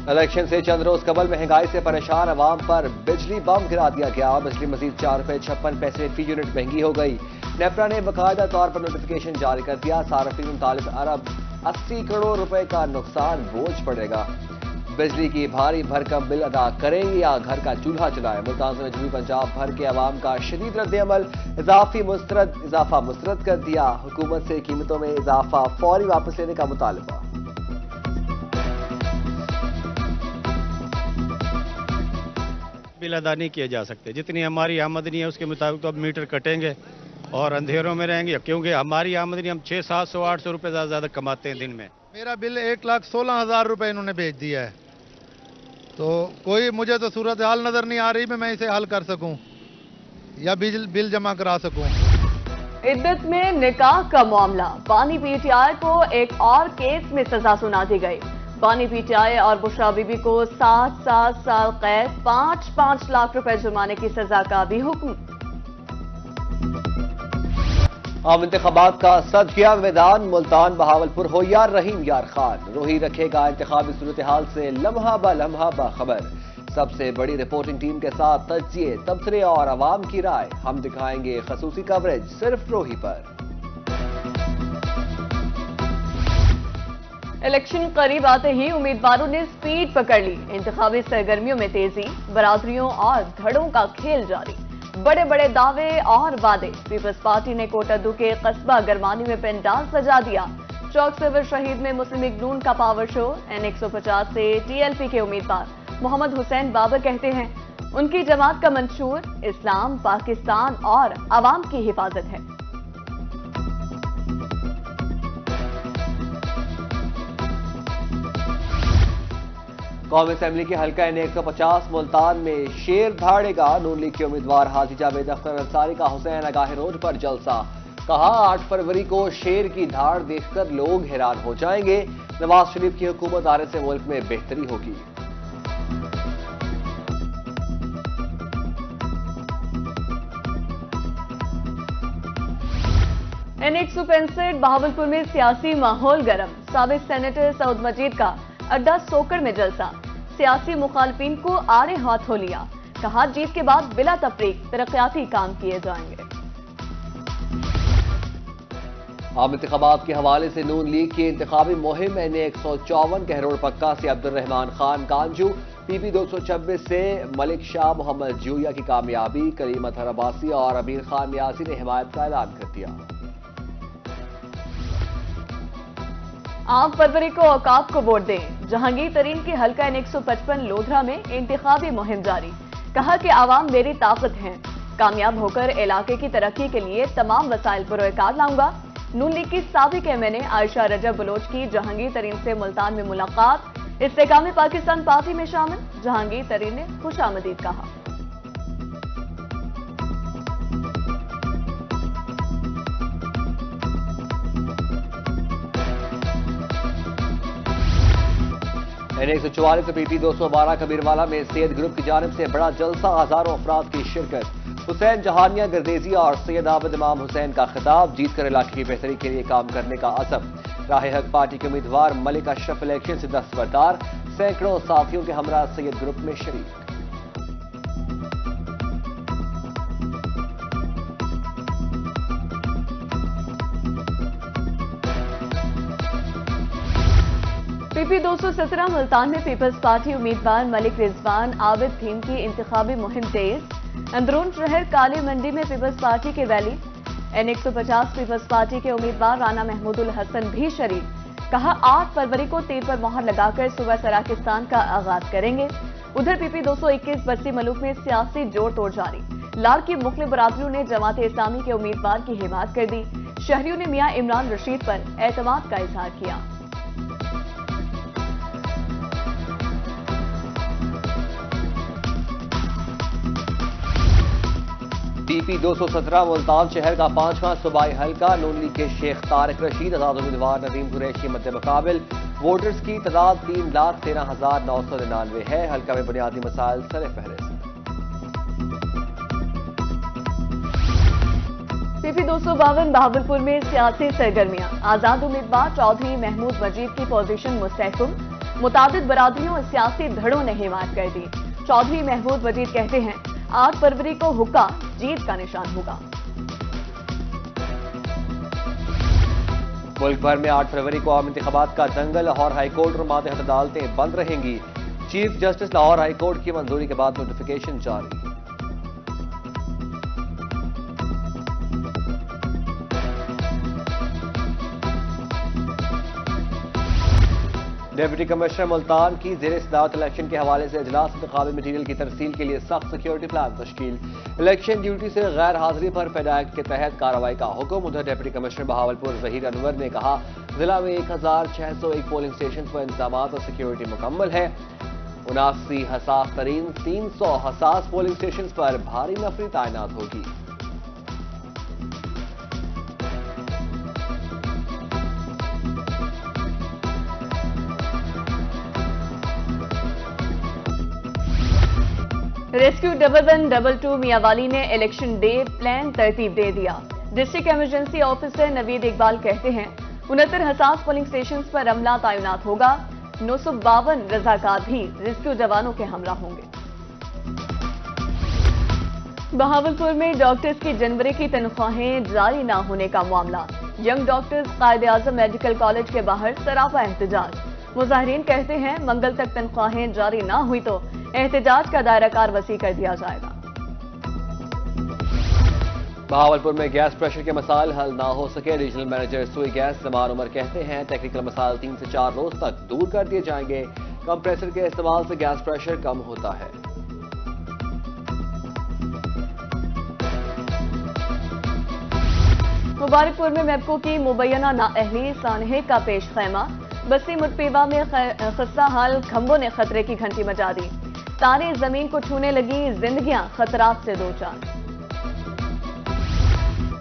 Election से चंद रोज कबल महंगाई से परेशान अवाम पर बिजली बम गिरा दिया गया। बिजली मजीद ₹4.56 फी यूनिट महंगी हो गई। नेपरा ने बाकायदा तौर पर नोटिफिकेशन जारी कर दिया। सार्फिन 39 अरब 80 करोड़ रुपए का नुकसान बोझ पड़ेगा। बिजली की भारी भरकम बिल अदा करेंगे या घर का चूल्हा चलाएं। मुल्तान से जनूबी पंजाब भर के अवाम का शदीद रद्द-ए-अमल। इजाफा मुस्तरद कर दिया। हुकूमत से कीमतों में इजाफा फौरी वापस लेने का मुतालबा। बिल अदा नहीं किए जा सकते। जितनी हमारी आमदनी है उसके मुताबिक तो अब मीटर कटेंगे और अंधेरों में रहेंगे, क्योंकि हमारी आमदनी हम 600, 700, 800 रुपए ज्यादा कमाते हैं दिन में। मेरा बिल 1,16,000 रुपए इन्होंने भेज दिया है, तो कोई मुझे तो सूरत हाल नजर नहीं आ रही मैं इसे हल कर सकूं या बिल जमा करा सकूं। इद्दत में निकाह का मामला। बानी पीटीआई को एक और केस में सजा सुना दी गई। बानी पीटीआई और बुशरा बीबी को 7-7 साल कैद, 5-5 लाख रुपए जुर्माने की सजा का भी हुक्म। आम इंतखाबात का सज गया मैदान। मुल्तान बहावलपुर हो यार रहीम यार खान। रोही रखेगा इंतखाबी सूरत हाल से लम्हा बाखबर। सबसे बड़ी रिपोर्टिंग टीम के साथ तजिए, तबसरे और आवाम की राय। हम दिखाएंगे खसूसी कवरेज सिर्फ रोही पर। इलेक्शन करीब आते ही उम्मीदवारों ने स्पीड पकड़ ली। इंतखाबी सरगर्मियों में तेजी, बरादरियों और धड़ों का खेल जारी। बड़े बड़े दावे और वादे। पीपल्स पार्टी ने कोटादू के कस्बा गरमानी में पेंडाल सजा दिया। चौक सर्वर शहीद में मुस्लिम लीग नून का पावर शो। N150 से TLP के उम्मीदवार मोहम्मद हुसैन बाबर कहते हैं उनकी जमात का मंशूर इस्लाम, पाकिस्तान और आवाम की हिफाजत है। कौमी असेंबली के हल्का N150 मुल्तान में शेर धाड़ेगा। नून लीग के उम्मीदवार हाजी जावेद अख्तर अंसारी का हुसैन आगाह रोड पर जलसा। कहा 8 फरवरी को शेर की धाड़ देखकर लोग हैरान हो जाएंगे। नवाज शरीफ की हुकूमत आने से मुल्क में बेहतरी होगी। N165 बहावलपुर में सियासी माहौल गर्म। साबिक सेनेटर सऊद मजीद का अड्डा सोकर में जलसा। सियासी मुखालफिन को आड़े हाथ हो लिया। कहा जीत के बाद बिला तफरीक तरक्याती काम किए जाएंगे। आम इंतखाबात के हवाले से नून लीग की इंतखाबी मुहिम N154 कहरोड़ पक्का से अब्दुर्रहमान खान कांजू, PP 226 से मलिक शाह मोहम्मद जूया की कामयाबी। करीम अतहर अब्बासी और अमीर खान नियाजी ने हिमायत का ऐलान कर दिया। 8 फरवरी को औकाफ को वोट दें। जहांगीर तरीन के हल्का N155 लोधरा में इंतखाबी मुहिम जारी। कहा कि आवाम मेरी ताकत है। कामयाब होकर इलाके की तरक्की के लिए तमाम वसाइल पुरोकार लाऊंगा। नून लीग की साबिक MNA आयशा रजब बलोच की जहांगीर तरीन से मुल्तान में मुलाकात। इस्तेकाम पाकिस्तान पार्टी में शामिल। जहांगीर तरीन ने खुशामदीद कहा। N144 PP 212 कबीरवाला में सैयद ग्रुप की जानिब से बड़ा जलसा। हजारों अफराद की शिरकत। हुसैन जहानिया गर्देजी और सैयद आबद इमाम हुसैन का खिताब। जीत कर इलाके की बेहतरी के लिए काम करने का अज़म। राह हक पार्टी के उम्मीदवार मलिक अशरफ इलेक्शन से दस्तबरदार। सैकड़ों साथियों के हमरा सैयद ग्रुप में शरीक। PP 217 मुल्तान में पीपल्स पार्टी उम्मीदवार मलिक रिजवान आबिद थीम की इंतखाबी मुहिम तेज। अंदरून शहर काली मंडी में पीपल्स पार्टी की रैली। N150 पीपल्स पार्टी के उम्मीदवार राना महमूदुल हसन भी शरीक। कहा 8 फरवरी को तीर पर मोहर लगाकर सूबा सराकिस्तान का आगाज करेंगे। उधर PP 221 बस्ती मलूक में सियासी जोड़ तोड़ जारी। लाड़ की मुख्तलिफ बरादरियों ने जमात इस्लामी के उम्मीदवार की हिमायत कर दी। शहरियों ने मियां इमरान रशीद पर एतमाद का इजहार किया। PP 217 मुल्तान शहर का 5वां सूबाई हल्का। नून लीग के शेख तारिक रशीद आजाद उम्मीदवार नदीम कुरैशी के मद्दे मुकाबिल। वोटर्स की तादाद 3,13,999 है। हल्का में बुनियादी मसाइल सरे फहरिस्त। PP 252 बहावलपुर में सियासी सरगर्मियां। आजाद उम्मीदवार चौधरी महमूद मजीद की पोजीशन मुस्तहकम। मुताबिद बरादरियों और सियासी धड़ों ने हिमायत कर दी। चौधरी महमूद वजीद कहते हैं 8 फरवरी को हुक्का जीत का निशान होगा। मुल्क भर में 8 फरवरी को आम इंतखाबात का दंगल। लाहौर हाईकोर्ट और मातहत अदालतें बंद रहेंगी। चीफ जस्टिस लाहौर हाईकोर्ट की मंजूरी के बाद नोटिफिकेशन जारी। डिप्टी कमिश्नर मुल्तान की ज़ेर सदारत इलेक्शन के हवाले से इजलास। इंतखाबी मटीरियल की तरसील के लिए सख्त सिक्योरिटी प्लान तश्कील। इलेक्शन ड्यूटी से गैर हाजिरी पर फेड एक्ट के तहत कार्रवाई का हुक्म। उधर डिप्टी कमिश्नर बहावलपुर जहीर अनवर ने कहा जिला में 1601 पोलिंग स्टेशन पर इंतजाम और सिक्योरिटी मुकम्मल है। 79 हसास तरीन 300 हसास पोलिंग स्टेशन पर भारी नफरी तैनात होगी। रेस्क्यू डिवीजन 22 मियावाली ने इलेक्शन डे प्लान तरतीब दे दिया। District emergency officer Naveed Iqbal कहते हैं 69 हसास पोलिंग स्टेशन पर अमला तैनात होगा। 952 रजाकार भी रेस्क्यू जवानों के हमरा होंगे। बहावलपुर में डॉक्टर्स की जनवरी की तनख्वाहें जारी न होने का मामला। यंग डॉक्टर्स कायदे आजम मेडिकल कॉलेज के बाहर सरापा एहतजाज। मुजाहिरीन कहते हैं मंगल तक तनख्वाहें जारी न हुई तो एहतजाज का दायरा कार वसी कर दिया जाएगा। बहावलपुर में गैस प्रेशर के मसाइल हल ना हो सके। रीजनल मैनेजर सुई गैस जमान उमर कहते हैं टेक्निकल मसाइल 3 से 4 रोज तक दूर कर दिए जाएंगे। कंप्रेसर के इस्तेमाल से गैस प्रेशर कम होता है। मुबारकपुर में मैपको की मुबैना नाअहली सानहे का पेश खैमा। बस्ती मुतपेवा में खस्ता हाल खंभों ने खतरे की घंटी बजा दी। तारे जमीन को छूने लगी, जिंदगियां खतरात से दो चार।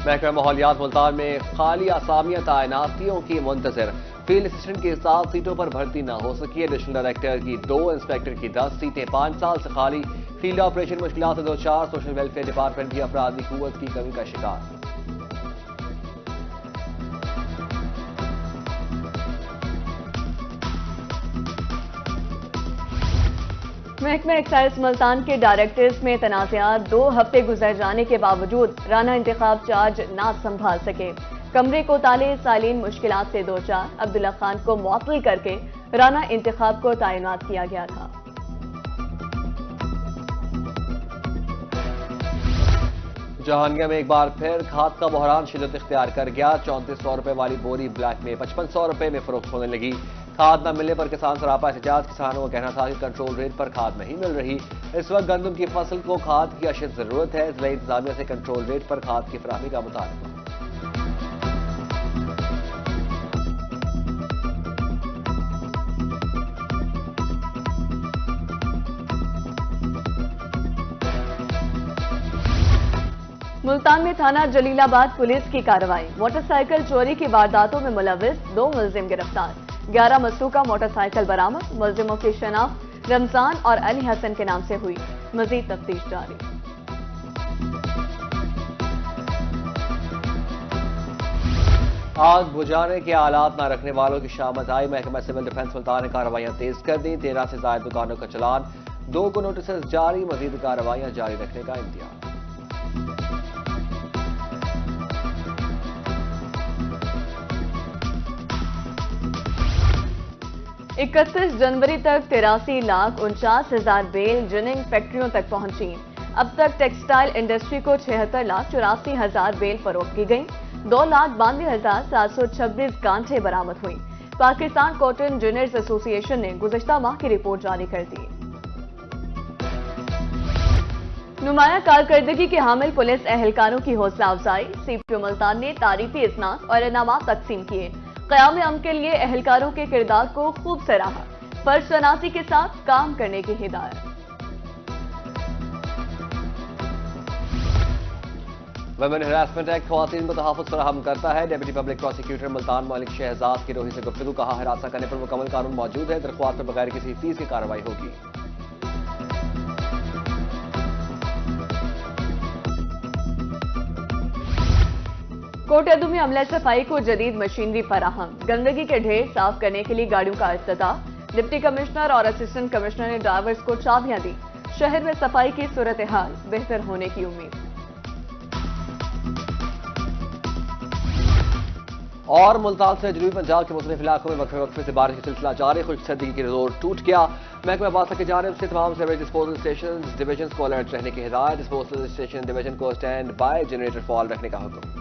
महकमा माहौलियात मुल्तान में खाली आसामियां तैनातियों की मुंतजर। फील्ड असिस्टेंट के 7 सीटों पर भर्ती न हो सकी। एडिशनल डायरेक्टर की 2, इंस्पेक्टर की 10 सीटें 5 साल से खाली। फील्ड ऑपरेशन मुश्किलात से दो चार। सोशल वेलफेयर डिपार्टमेंट भी अफरादी कुव्वत की कमी का शिकार। महकमा एक्साइज मुल्तान के डायरेक्टर्स में तनाज़ात। 2 हफ्ते गुजर जाने के बावजूद राना इंतखाब चार्ज ना संभाल सके। कमरे को ताले, सालीन मुश्किलात से दो चार। अब्दुल्ला खान को मुअत्तल करके राना इंतखाब को तैनात किया गया था। जहानिया में एक बार फिर खाद का बहरान शिद्दत इख्तियार कर गया। 3400 रुपए वाली बोरी ब्लैक में 5500 रुपए में फरोख्त होने लगी। खाद न मिलने पर किसान सरापा एहतजाज। किसानों का कहना था कि कंट्रोल रेट पर खाद नहीं मिल रही। इस वक्त गंदम की फसल को खाद की अशद जरूरत है। जिला इंतजामिया से कंट्रोल रेट पर खाद की फराहमी का मुतालबा। मुल्तान में थाना जलीलाबाद पुलिस की कार्रवाई। मोटरसाइकिल चोरी की वारदातों में मुलविस 2 मुलजिम गिरफ्तार। 11 मसरूका मोटरसाइकिल बरामद। मुलजिमों की शनाख्त रमजान और अली हसन के नाम से हुई। मजीद तफ्तीश जारी। आग बुझाने के आलात न रखने वालों की शामत आई। महकमा सिविल डिफेंस मुल्तान ने कार्रवाइयां तेज कर दी। 13 से ज्यादा दुकानों का चलान। 2 को नोटिस जारी। मजीद कार्रवाइयां जारी रखने का इंतजाम। 31 जनवरी तक 83,49,000 बेल जिनिंग फैक्ट्रियों तक पहुंची। अब तक टेक्सटाइल इंडस्ट्री को 76,84,000 बेल फरोख्त की गई। 2,92,726 गांठें बरामद हुई। पाकिस्तान कॉटन जिनर्स एसोसिएशन ने गुज़श्ता माह की रिपोर्ट जारी कर दी। नुमाया कारकर्दगी के हामिल पुलिस एहलकारों की हौसला अफजाई। सीपीओ मुल्तान ने तारीफी इस्नात और इनामात तकसीम किए। क़याम अमन के लिए एहलकारों के किरदार को खूब सराहा। फर्ज शनासी के साथ काम करने की हिदायत। वुमेन हरासमेंट एक्ट खवातीन को तहफ़्फ़ुज़ फराहम करता है। Deputy public prosecutor Multan Malik Shahzad की रोही से गुफ्तगू। कहा हिरासत करने पर मुकम्मल कानून मौजूद है। दरख्वास्त पर बगैर किसी फीस की कार्रवाई होगी। कोटअदू में अमला सफाई को जदीद मशीनरी फराहम। गंदगी के ढेर साफ करने के लिए गाड़ियों का इफ्तिताह। डिप्टी कमिश्नर और असिस्टेंट कमिश्नर ने ड्राइवर्स को चाबियां दी। शहर में सफाई की सूरत हाल बेहतर होने की उम्मीद। और मुल्तान से जनूबी पंजाब के मुख्तलिफ इलाकों में वक्फे से बारिश का सिलसिला जारी। खुश्क सर्दी की जोर टूट गया। महकमा बासा की जानिब से तमाम सीवरेज डिस्पोजल स्टेशन डिवीजन को अलर्ट रहने की हिदायत। डिस्पोजल स्टेशन डिवीजन को स्टैंड बाय जनरेटर फॉल रखने का हुक्म।